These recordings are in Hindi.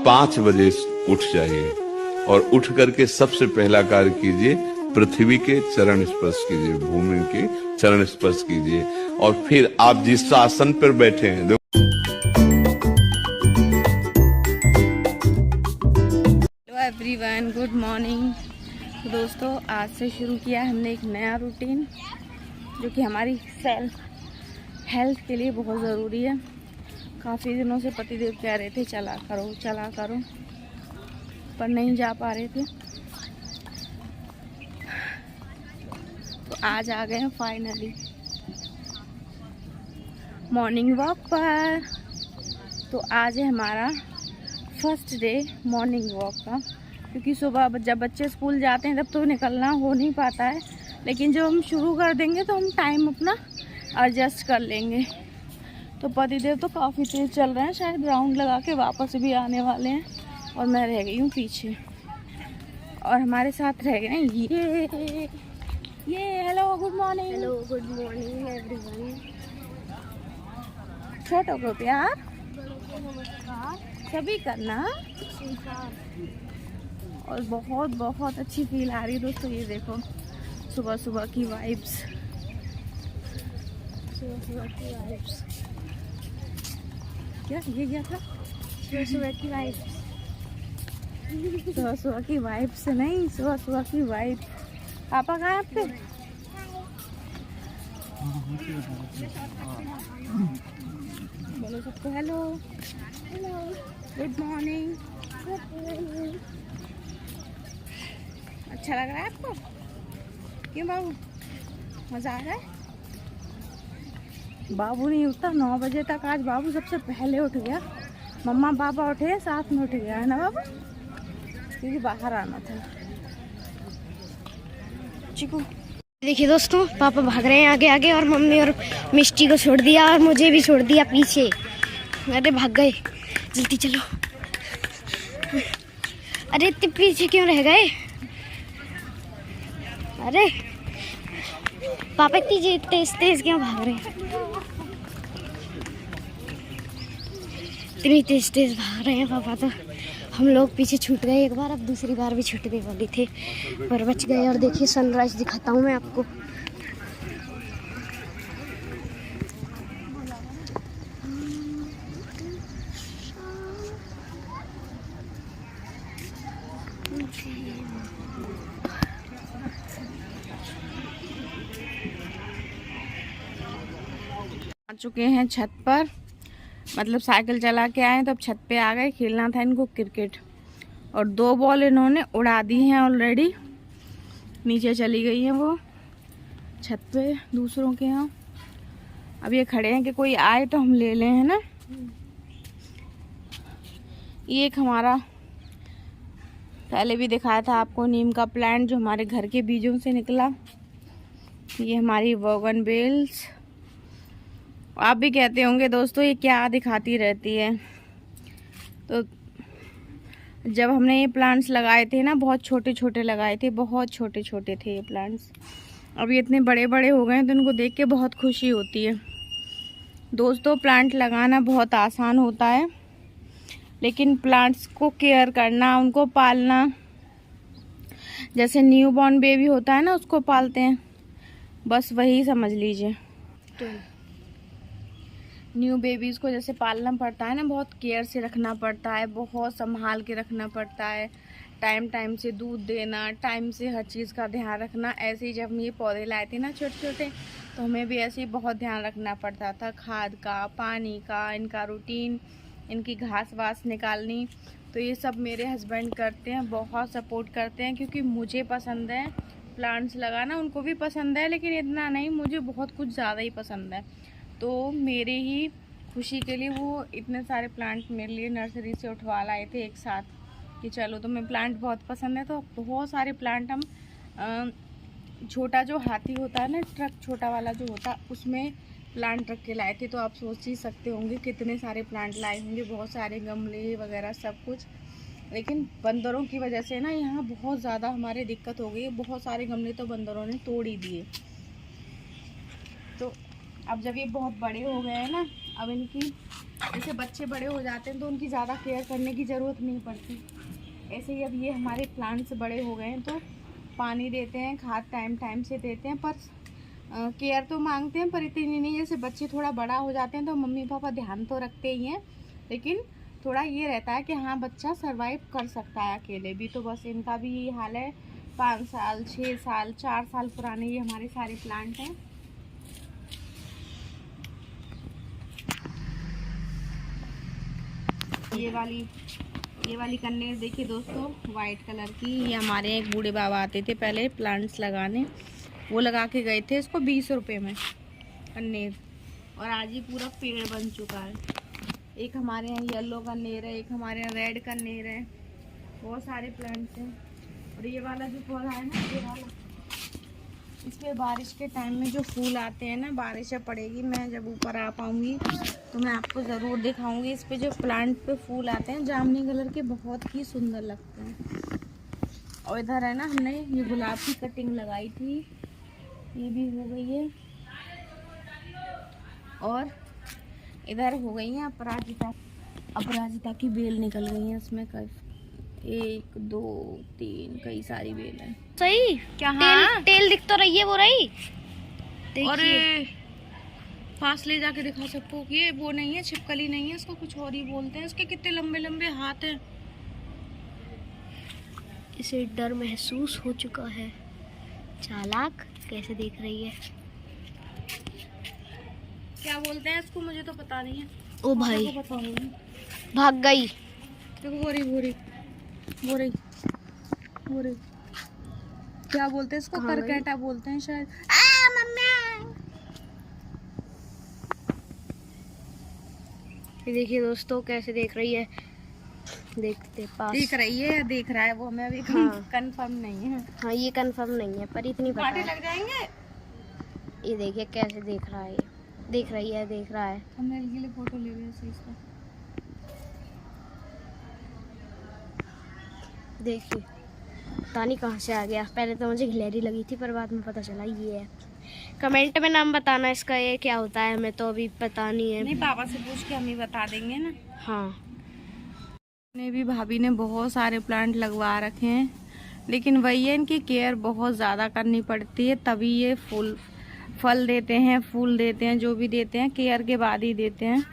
5 बजे उठ जाइए और उठ करके सबसे पहला कार्य कीजिए, पृथ्वी के चरण स्पर्श कीजिए, भूमि के चरण स्पर्श कीजिए, और फिर आप जिस आसन पर बैठे हैं। हेलो एवरीवन, गुड मॉर्निंग दोस्तों। आज से शुरू किया हमने एक नया रूटीन जो कि हमारी सेल्फ हेल्थ के लिए बहुत ज़रूरी है। काफ़ी दिनों से पतिदेव कह रहे थे चला करो, पर नहीं जा पा रहे थे। तो आज आ गए हैं फाइनली मॉर्निंग वॉक पर। तो आज है हमारा फर्स्ट डे मॉर्निंग वॉक का, क्योंकि सुबह जब बच्चे स्कूल जाते हैं तब तो निकलना हो नहीं पाता है, लेकिन जब हम शुरू कर देंगे तो हम टाइम अपना एडजस्ट कर लेंगे। तो पतिदेव तो काफ़ी तेज़ चल रहे हैं, शायद राउंड लगा के वापस भी आने वाले हैं, और मैं रह गई हूँ पीछे। और हमारे साथ रह गए हैं ये हेलो गुड मॉर्निंग एवरीवन। छोटों को प्यार, सभी करना। और बहुत बहुत अच्छी फील आ रही है दोस्तों। ये देखो सुबह सुबह की वाइब्स, क्या ये क्या था? सुबह की वाइब्स, सुबह की वाइब्स नहीं, सुबह की वाइब। पापा कहाँ है आपके? बोलो सबको हेलो गुड मॉर्निंग। अच्छा लग रहा है आपको? क्यों बाबू, मजा आ रहा है? बाबू नहीं उठता 9 बजे तक। आज बाबू सबसे पहले उठ गया। मम्मा पापा उठे, साथ में उठ गया है ना बाबू, क्योंकि बाहर आना था। चिकू देखिए दोस्तों, पापा भाग रहे हैं आगे आगे, और मम्मी और मिष्टी को छोड़ दिया और मुझे भी छोड़ दिया पीछे। अरे भाग गए, जल्दी चलो। अरे इतने पीछे क्यों रह गए? अरे पापा इतनी तेज तेज क्यों भाग रहे हैं? इतनी तेज तेज भाग रहे हैं पापा, तो हम लोग पीछे छूट गए एक बार, अब दूसरी बार भी छूटने वाले थे पर बच गए। और देखिए सनराइज दिखाता हूँ मैं आपको। आ चुके हैं छत पर, मतलब साइकिल चला के आए तो अब छत पे आ गए। खेलना था इनको क्रिकेट, और 2 बॉल इन्होंने उड़ा दी हैं ऑलरेडी। नीचे चली गई हैं वो छत पे दूसरों के यहाँ। अब ये खड़े हैं कि कोई आए तो हम ले लें, है ना। ये एक हमारा पहले भी दिखाया था आपको नीम का प्लांट, जो हमारे घर के बीजों से निकला। ये हमारी बोगनवेल्स। आप भी कहते होंगे दोस्तों ये क्या दिखाती रहती है। तो जब हमने ये प्लांट्स लगाए थे ना, बहुत छोटे छोटे लगाए थे, बहुत छोटे छोटे थे ये प्लांट्स। अब ये इतने बड़े बड़े हो गए हैं तो इनको देख के बहुत खुशी होती है। दोस्तों प्लांट लगाना बहुत आसान होता है, लेकिन प्लांट्स को केयर करना, उनको पालना, जैसे न्यू बॉर्न बेबी होता है ना, उसको पालते हैं, बस वही समझ लीजिए। तो न्यू बेबीज़ को जैसे पालना पड़ता है ना, बहुत केयर से रखना पड़ता है, बहुत संभाल के रखना पड़ता है, टाइम टाइम से दूध देना, टाइम से हर चीज़ का ध्यान रखना। ऐसे ही जब हम ये पौधे लाए थे ना छोटे छोटे, तो हमें भी ऐसे ही बहुत ध्यान रखना पड़ता था, खाद का, पानी का, इनका रूटीन, इनकी घास वास निकालनी। तो ये सब मेरे हस्बैंड करते हैं, बहुत सपोर्ट करते हैं, क्योंकि मुझे पसंद है प्लांट्स लगाना, उनको भी पसंद है, लेकिन इतना नहीं, मुझे बहुत कुछ ज़्यादा ही पसंद है। तो मेरे ही खुशी के लिए वो इतने सारे प्लांट मेरे लिए नर्सरी से उठवा लाए थे एक साथ, कि चलो तुम्हें प्लांट बहुत पसंद है। तो बहुत सारे प्लांट हम छोटा जो हाथी होता है ना, ट्रक छोटा वाला जो होता है, उसमें प्लांट रख के लाए थे। तो आप सोच ही सकते होंगे कितने सारे प्लांट लाए होंगे, बहुत सारे गमले वगैरह सब कुछ। लेकिन बंदरों की वजह से ना यहाँ बहुत ज़्यादा हमारे दिक्कत हो गई है, बहुत सारे गमले तो बंदरों ने तोड़ ही दिए। तो अब जब ये बहुत बड़े हो गए हैं ना, अब इनकी जैसे बच्चे बड़े हो जाते हैं तो उनकी ज़्यादा केयर करने की ज़रूरत नहीं पड़ती। ऐसे ही अब ये हमारे प्लांट्स बड़े हो गए हैं तो पानी देते हैं, खाद टाइम टाइम से देते हैं, पर केयर तो मांगते हैं पर इतनी नहीं। जैसे बच्चे थोड़ा बड़ा हो जाते हैं तो मम्मी पापा ध्यान तो रखते ही हैं, लेकिन थोड़ा ये रहता है कि हाँ बच्चा सरवाइव कर सकता है अकेले भी। तो बस इनका भी यही हाल है। 5 साल 6 साल 4 साल पुराने ये हमारे सारे प्लांट हैं। ये वाली कन्नेर देखिए दोस्तों, वाइट कलर की। ये हमारे एक बूढ़े बाबा आते थे पहले प्लांट्स लगाने, वो लगा के गए थे इसको 20 रुपए में कन्नेर, और आज ही पूरा पेड़ बन चुका है। एक हमारे यहाँ येलो कन्नेर है, एक हमारे यहाँ रेड कन्नेर है, बहुत सारे प्लांट्स हैं। और ये वाला जो पौधा है ना, ये वाला, इस पे बारिश के टाइम में जो फूल आते हैं ना, बारिश जब पड़ेगी, मैं जब ऊपर आ पाऊँगी तो मैं आपको ज़रूर दिखाऊंगी। इस पे जो प्लांट पे फूल आते हैं जामुनी कलर के, बहुत ही सुंदर लगते हैं। और इधर है ना, हमने ये गुलाब की कटिंग लगाई थी, ये भी हो गई है। और इधर हो गई है अपराजिता की बेल निकल गई है इसमें। 1 2 3 कई सारी बेल है। सही क्या? हाँ, तेल दिख तो रही है, वो रही। और पास ले जाके दिखा सबको। ये वो नहीं है, छिपकली नहीं है, इसको कुछ और ही बोलते हैं। इसके कितने लंबे लंबे हाथ हैं। इसे डर महसूस हो चुका है। चालाक कैसे देख रही है। क्या बोलते हैं इसको, मुझे तो पता नहीं है। ओ भाई, बताऊंगी। भाग गई। देखो बोरी क्या बोलते हैं इसको, करकेटा बोलते हैं शायद। ये देखिए दोस्तों कैसे देख रही है। देखते पास देख रही है या देख रहा है वो हमें अभी कंफर्म नहीं है। हाँ, ये कंफर्म नहीं है पर इतनी पता कांटे है। लग जाएंगे। ये देखिए कैसे देख रहा है, देख रही है, देख रहा है। हमने के लिए फोटो ले लिया सही इसका। देखिए पता नहीं कहाँ से आ गया। पहले तो मुझे गिलहरी लगी थी पर बाद में पता चला ये है। कमेंट में नाम बताना इसका, ये क्या होता है, हमें तो अभी पता नहीं है। नहीं, पापा से पूछ के हम ही बता देंगे ना। हाँ, भाभी ने बहुत सारे प्लांट लगवा रखे हैं, लेकिन वही है, इनकी केयर बहुत ज़्यादा करनी पड़ती है, तभी ये फल देते हैं, फूल देते हैं, जो भी देते हैं केयर के बाद ही देते हैं।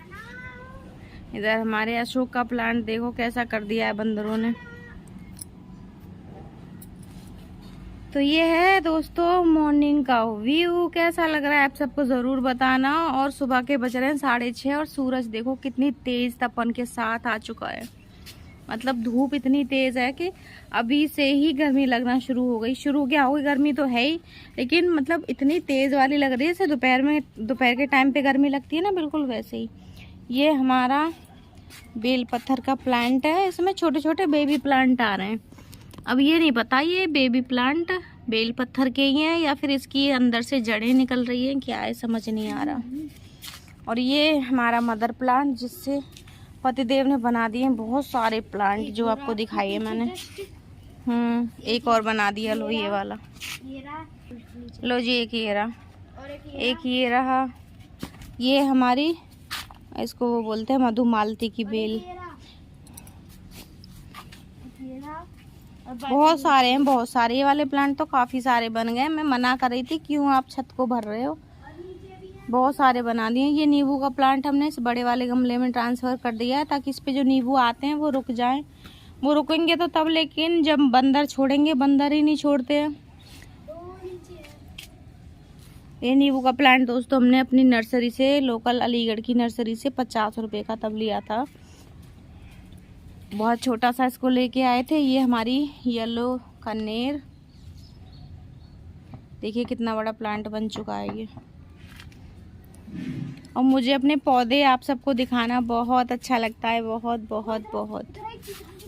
इधर हमारे अशोक का प्लांट देखो कैसा कर दिया है बंदरों ने। तो ये है दोस्तों मॉर्निंग का व्यू। कैसा लग रहा है आप सबको ज़रूर बताना। और सुबह के बज रहे हैं 6:30 और सूरज देखो कितनी तेज तपन के साथ आ चुका है। मतलब धूप इतनी तेज है कि अभी से ही गर्मी लगना शुरू हो गई। शुरू क्या होगी, गर्मी तो है ही, लेकिन मतलब इतनी तेज वाली लग रही है जैसे दोपहर के टाइम पे गर्मी लगती है ना, बिल्कुल वैसे ही। ये हमारा बेल पत्थर का प्लांट है, इसमें छोटे छोटे बेबी प्लांट आ रहे हैं। अब ये नहीं पता ये बेबी प्लांट बेल पत्थर के ही हैं या फिर इसकी अंदर से जड़ें निकल रही हैं, क्या है समझ नहीं आ रहा। और ये हमारा मदर प्लांट जिससे पतिदेव ने बना दिए बहुत सारे प्लांट जो आपको दिखाई है मैंने। एक और बना दिया, लो ये वाला, लो जी एक ये रहा, एक ये रहा। ये हमारी, इसको वो बोलते हैं मधुमालती की बेल। बहुत सारे हैं, बहुत सारे। ये वाले प्लांट तो काफी सारे बन गए। मैं मना कर रही थी क्यों आप छत को भर रहे हो, बहुत सारे बना दिए। ये नींबू का प्लांट हमने इस बड़े वाले गमले में ट्रांसफर कर दिया है ताकि इस पे जो नींबू आते हैं वो रुक जाएं। वो रुकेंगे तो तब, लेकिन जब बंदर छोड़ेंगे, बंदर ही नहीं छोड़ते हैं। ये नींबू का प्लांट दोस्तों हमने अपनी नर्सरी से, लोकल अलीगढ़ की नर्सरी से 50 रुपए का तब लिया था। बहुत छोटा सा इसको लेके आए थे। ये हमारी येलो कन्नेर, देखिए कितना बड़ा प्लांट बन चुका है ये। और मुझे अपने पौधे आप सबको दिखाना बहुत अच्छा लगता है, बहुत बहुत बहुत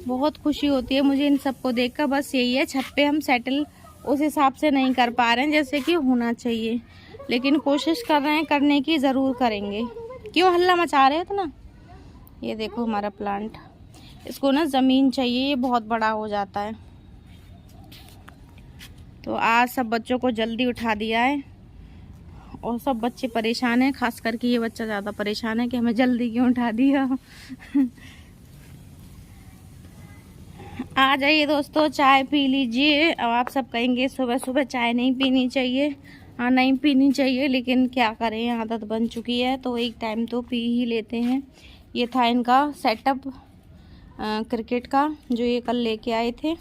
बहुत खुशी होती है मुझे इन सबको देखकर। बस यही है, छत पे हम सेटल उस हिसाब से नहीं कर पा रहे हैं जैसे कि होना चाहिए, लेकिन कोशिश कर रहे हैं, करने की ज़रूर करेंगे। क्यों हल्ला मचा रहे हो इतना? ये देखो हमारा प्लांट, इसको ना ज़मीन चाहिए, ये बहुत बड़ा हो जाता है। तो आज सब बच्चों को जल्दी उठा दिया है और सब बच्चे परेशान हैं, खास करके ये बच्चा ज़्यादा परेशान है कि हमें जल्दी क्यों उठा दिया। आ जाइए दोस्तों, चाय पी लीजिए। अब आप सब कहेंगे सुबह सुबह चाय नहीं पीनी चाहिए। हाँ, नहीं पीनी चाहिए, लेकिन क्या करें, आदत बन चुकी है तो एक टाइम तो पी ही लेते हैं। ये था इनका सेटअप क्रिकेट का, जो ये कल लेके आए थे।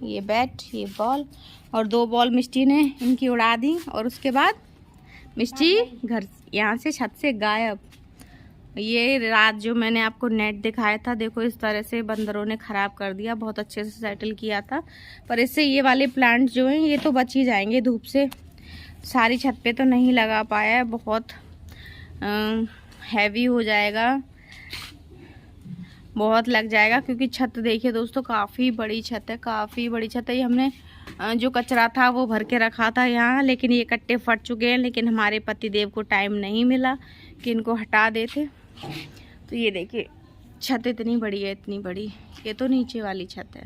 ये बैट, ये बॉल, और 2 बॉल मिष्टी ने इनकी उड़ा दी, और उसके बाद मिष्टी घर यहाँ से छत से गायब। ये रात जो मैंने आपको नेट दिखाया था, देखो इस तरह से बंदरों ने ख़राब कर दिया। बहुत अच्छे से सेटल किया था, पर इससे ये वाले प्लांट जो हैं ये तो बच ही जाएंगे धूप से। सारी छत पे तो नहीं लगा पाया है, बहुत हैवी हो जाएगा, बहुत लग जाएगा, क्योंकि छत देखिए दोस्तों काफ़ी बड़ी छत है, काफ़ी बड़ी छत है। ये हमने जो कचरा था वो भर के रखा था यहाँ, लेकिन ये कट्टे फट चुके हैं। लेकिन हमारे पतिदेव को टाइम नहीं मिला कि इनको हटा देते। तो ये देखिए छत इतनी बड़ी है, इतनी बड़ी। ये तो नीचे वाली छत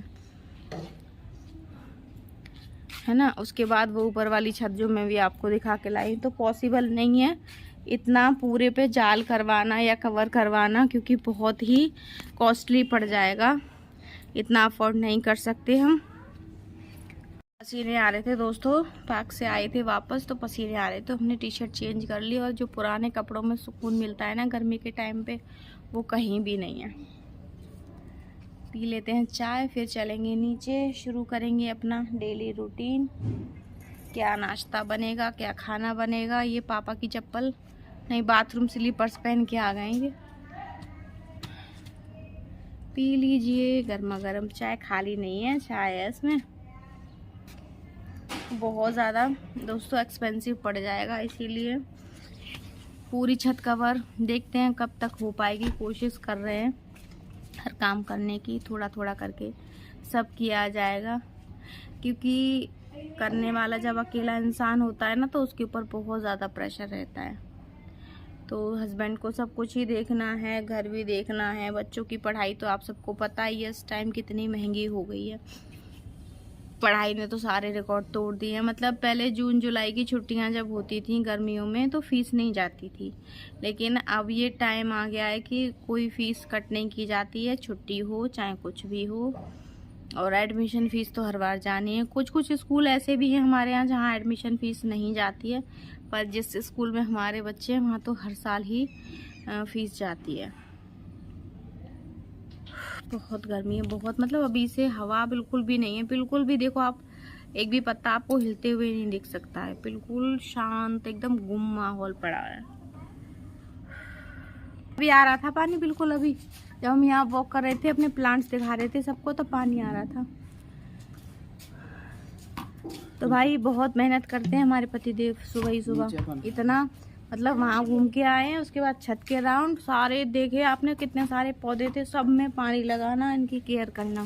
है ना। उसके बाद वो ऊपर वाली छत जो मैं भी आपको दिखा के लाई, तो पॉसिबल नहीं है इतना पूरे पे जाल करवाना या कवर करवाना, क्योंकि बहुत ही कॉस्टली पड़ जाएगा, इतना अफोर्ड नहीं कर सकते हम। पसीने आ रहे थे दोस्तों, पार्क से आए थे वापस तो पसीने आ रहे थे, हमने टी शर्ट चेंज कर ली। और जो पुराने कपड़ों में सुकून मिलता है ना गर्मी के टाइम पे, वो कहीं भी नहीं है। पी लेते हैं चाय, फिर चलेंगे नीचे, शुरू करेंगे अपना डेली रूटीन। क्या नाश्ता बनेगा, क्या खाना बनेगा। ये पापा की चप्पल नहीं, बाथरूम स्लीपर्स पहन के आ गए ये। पी लीजिए गर्मा गर्म चाय, खाली नहीं है चाय है इसमें। बहुत ज़्यादा दोस्तों एक्सपेंसिव पड़ जाएगा, इसीलिए पूरी छत कवर देखते हैं कब तक हो पाएगी। कोशिश कर रहे हैं हर काम करने की, थोड़ा थोड़ा करके सब किया जाएगा, क्योंकि करने वाला जब अकेला इंसान होता है ना, तो उसके ऊपर बहुत ज़्यादा प्रेशर रहता है। तो हस्बैंड को सब कुछ ही देखना है, घर भी देखना है, बच्चों की पढ़ाई तो आप सबको पता ही है इस टाइम कितनी महंगी हो गई है। पढ़ाई ने तो सारे रिकॉर्ड तोड़ दिए हैं। मतलब पहले जून जुलाई की छुट्टियां जब होती थी गर्मियों में, तो फीस नहीं जाती थी, लेकिन अब ये टाइम आ गया है कि कोई फ़ीस कट नहीं की जाती है, छुट्टी हो चाहे कुछ भी हो। और एडमिशन फ़ीस तो हर बार जानी है। कुछ कुछ स्कूल ऐसे भी हैं हमारे यहाँ जहाँ एडमिशन फ़ीस नहीं जाती है, पर जिस स्कूल में हमारे बच्चे हैं वहाँ तो हर साल ही फ़ीस जाती है। बहुत गर्मी है, बहुत, मतलब अभी से हवा बिल्कुल भी नहीं है, बिल्कुल भी। देखो आप, एक भी पत्ता आपको हिलते हुए नहीं दिख सकता है, बिल्कुल शांत एकदम गुम माहौल पड़ा है। अभी आ रहा था पानी बिल्कुल, अभी जब हम यहाँ वॉक कर रहे थे, अपने प्लांट्स दिखा रहे थे सबको, तो पानी आ रहा था। तो भाई बहुत मेहनत करते हैं हमारे पतिदेव, सुबह ही सुबह इतना, मतलब वहाँ घूम के आए हैं, उसके बाद छत के राउंड सारे देखे आपने, कितने सारे पौधे थे, सब में पानी लगाना, इनकी केयर करना,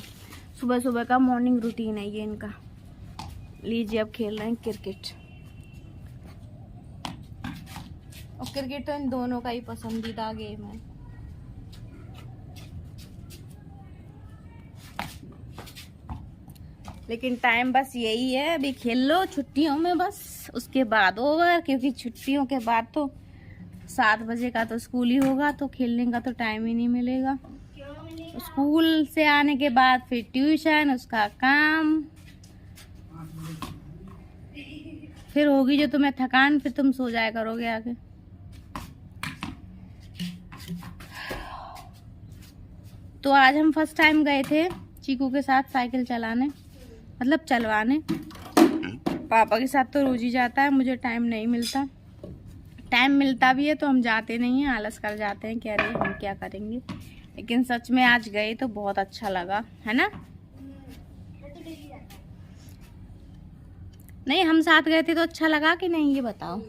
सुबह सुबह का मॉर्निंग रूटीन है ये इनका। लीजिए अब खेल रहे हैं क्रिकेट, और क्रिकेट तो इन दोनों का ही पसंदीदा गेम है। लेकिन टाइम बस यही है, अभी खेल लो छुट्टियों में बस, उसके बाद ओवर, क्योंकि छुट्टियों के बाद तो 7 बजे का तो स्कूल ही होगा, तो खेलने का तो टाइम ही नहीं मिलेगा। स्कूल से आने के बाद फिर ट्यूशन, उसका काम, फिर होगी जो तुम्हें थकान, फिर तुम सो जाया करोगे आगे। तो आज हम फर्स्ट टाइम गए थे चीकू के साथ साइकिल चलाने, मतलब चलवाने। पापा के साथ तो रोज ही जाता है, मुझे टाइम नहीं मिलता। टाइम मिलता भी है तो हम जाते नहीं हैं, आलस कर जाते हैं, कह रहे हम क्या करेंगे। लेकिन सच में आज गए तो बहुत अच्छा लगा, है ना। नहीं, हम साथ गए थे तो अच्छा लगा कि नहीं, ये बताओ।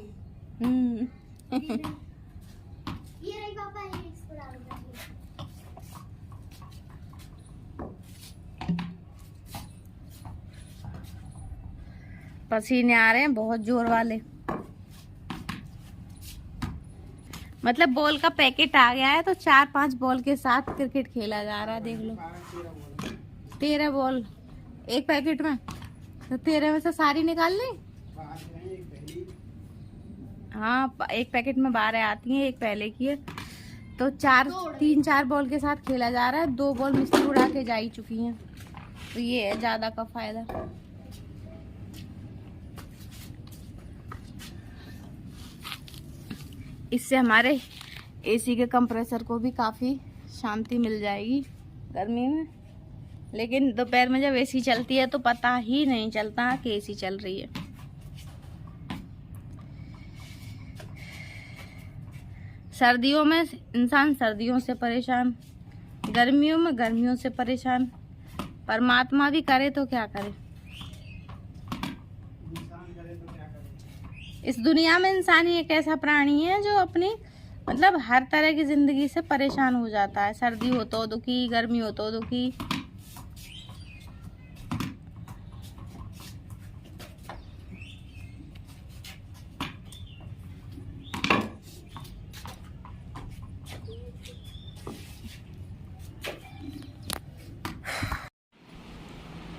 पसीने आ रहे हैं बहुत जोर वाले, मतलब बॉल का पैकेट आ गया है, तो 4-5 बॉल के साथ क्रिकेट खेला जा रहा है। देख लो 13 बॉल एक पैकेट में, तो 13 में से सारी निकाल ली। हाँ, एक पैकेट में 12 आती हैं, एक पहले की है। तो 3-4 बॉल के साथ खेला जा रहा है। 2 बॉल मिस्त्री उड़ा के जा ही चुकी हैं, तो ये है ज्यादा का फायदा। इससे हमारे एसी के कंप्रेसर को भी काफी शांति मिल जाएगी गर्मी में। लेकिन दोपहर में जब एसी चलती है तो पता ही नहीं चलता कि एसी चल रही है। सर्दियों में इंसान सर्दियों से परेशान, गर्मियों में गर्मियों से परेशान। परमात्मा भी करे तो क्या करे। इस दुनिया में इंसान ही एक ऐसा प्राणी है जो अपनी मतलब हर तरह की जिंदगी से परेशान हो जाता है। सर्दी हो तो दुखी, गर्मी हो तो दुखी।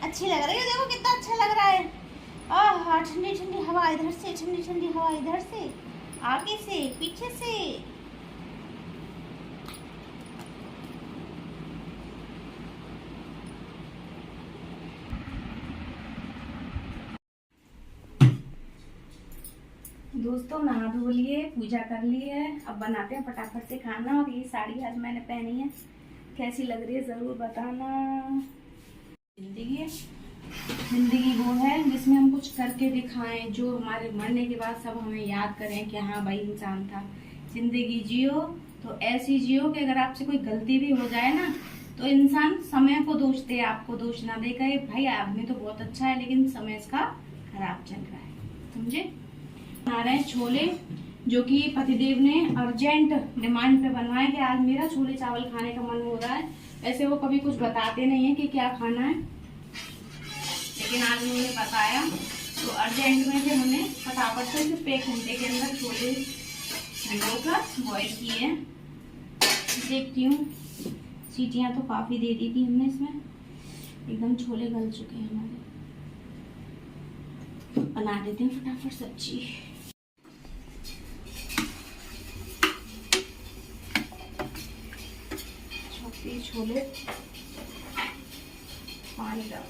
अच्छी लग रही है, देखो कितना अच्छा लग रहा है। आह, ठंडी ठंडी हवा इधर से, ठंडी ठंडी हवा इधर से, आगे से, पीछे से। दोस्तों नहा धो लिए, पूजा कर ली है, अब बनाते हैं फटाफट से खाना। और ये साड़ी आज मैंने पहनी है, कैसी लग रही है जरूर बताना। जिंदगी है, जिंदगी वो है जिसमें हम कुछ करके दिखाएं, जो हमारे मरने के बाद सब हमें याद करें कि हाँ भाई इंसान था। जिंदगी जियो तो ऐसी जियो कि अगर आपसे कोई गलती भी हो जाए ना तो इंसान समय को दोष दे, आपको दोष ना दे, कहे भाई आदमी तो बहुत अच्छा है लेकिन समय इसका खराब चल रहा है। समझे? बना रहे हैं छोले, जो कि पतिदेव ने अर्जेंट डिमांड पे बनवाए कि आज मेरा छोले चावल खाने का मन हो रहा है। वैसे वो कभी कुछ बताते नहीं है कि क्या खाना है, लेकिन आज उन्होंने बताया तो अर्जेंट में फिर हमने फटाफट से सिर्फ 1 घंटे के अंदर छोले भिगोकर बॉईल किए हैं। देखती हूँ, सीटियाँ तो काफी दे दी थी हमने इसमें, एकदम छोले गल चुके हैं हमारे। बना देते हैं फटाफट सब्जी। छोले पानी डाल,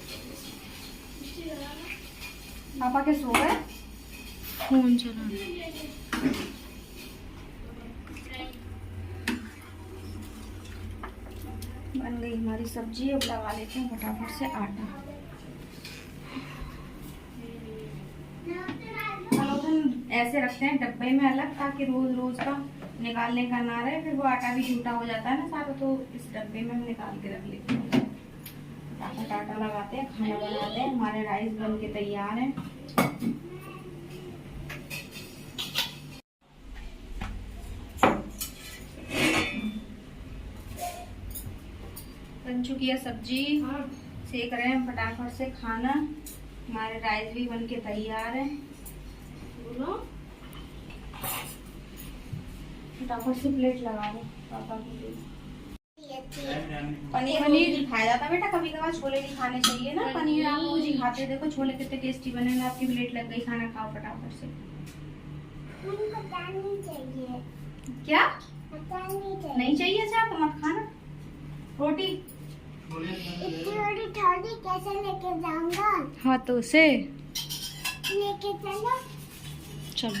पापा के सो गए, फोन चला। बन गई हमारी सब्जी। अब लगा लेते हैं फटाफट से आटा। ऐसे रखते हैं डब्बे में अलग, ताकि रोज रोज का निकालने का ना रहे, फिर वो आटा भी झूठा हो जाता है ना सारा। तो इस डब्बे में हम निकाल के रख लेते हैं। फटाफट आटा लगाते हैं, खाना बनाते हैं। हमारे राइस बन के तैयार है। बन चुकी है सब्जी, सेक रहे हैं फटाफट से खाना। हमारे राइस भी बन के तैयार है। फटाफट से प्लेट लगा दो पापा को। पनीर खाया जाता बेटा, कभी कभार छोले भी खाने चाहिए ना। पनीर आप रोज ही खाते, देखो छोले कितने टेस्टी बने। आपकी प्लेट लग गई, खाना खाओ फटाफट से। चाहिए क्या? नहीं चाहिए चाह तो मत खाना। रोटी थोड़ी कैसे लेके जाऊंगा? हाथों से लेके चलो। चलो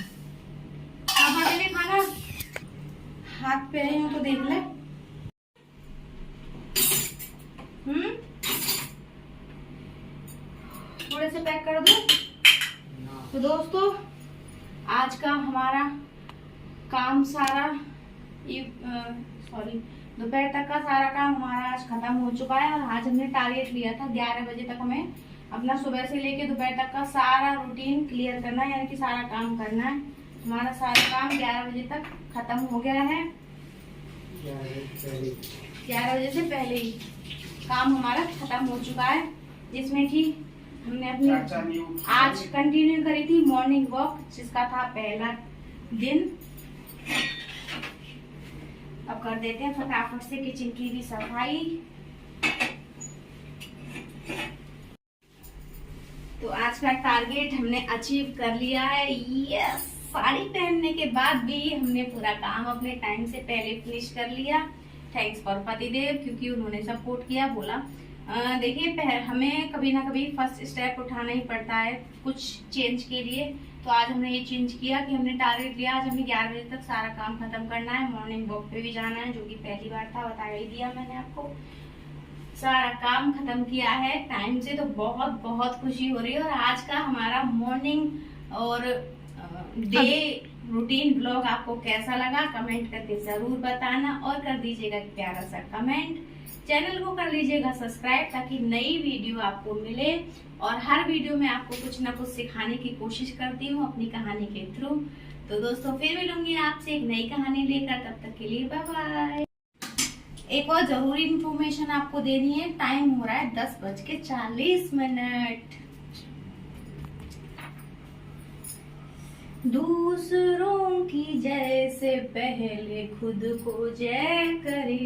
पापा के लिए खाना हाथ पे आई हूँ तो देख ले। थोड़े से पैक कर दो। तो दोस्तों आज का हमारा काम सारा, दोपहर तक का सारा काम हमारा आज खत्म हो चुका है। और आज हमने टारगेट लिया था 11 बजे तक हमें अपना सुबह से लेके दोपहर तक का सारा रूटीन क्लियर करना है, यानी कि सारा काम करना है। हमारा सारा काम 11 बजे तक खत्म हो गया है। 11 बजे से पहले ही काम हमारा खत्म हो चुका है, जिसमें कि हमने अपनी आज कंटिन्यू करी थी मॉर्निंग वॉक, जिसका था पहला दिन। अब कर देते हैं फटाफट से किचन की भी सफाई। तो आज का टारगेट हमने अचीव कर लिया है। यस, साड़ी पहनने के बाद भी हमने पूरा काम अपने टाइम से पहले फिनिश कर लिया। थैंक्स फॉर पतिदेव, क्योंकि उन्होंने सपोर्ट किया। बोला देखिए हमें कभी ना कभी फर्स्ट स्टेप उठाना ही पड़ता है कुछ चेंज के लिए। तो आज हमने ये चेंज किया कि हमने टारगेट लिया आज हमें 11 बजे तक सारा काम खत्म करना है। मॉर्निंग वॉक पे भी जाना है, जो कि पहली बार था, बताया ही दिया मैंने आपको। सारा काम खत्म किया है टाइम से, तो बहुत बहुत खुशी हो रही है। और आज का हमारा मॉर्निंग और डे रूटीन ब्लॉग आपको कैसा लगा कमेंट करके जरूर बताना, और कर दीजिएगा प्यारा सा कमेंट। चैनल को कर लीजिएगा सब्सक्राइब, ताकि नई वीडियो आपको मिले। और हर वीडियो में आपको कुछ ना कुछ सिखाने की कोशिश करती हूँ अपनी कहानी के थ्रू। तो दोस्तों फिर मिलूंगी आपसे एक नई कहानी लेकर, तब तक के लिए बाय बाय। एक और जरूरी इंफॉर्मेशन आपको देनी है। टाइम हो रहा है 10:40। दूसरों की जय से पहले खुद को जय करे।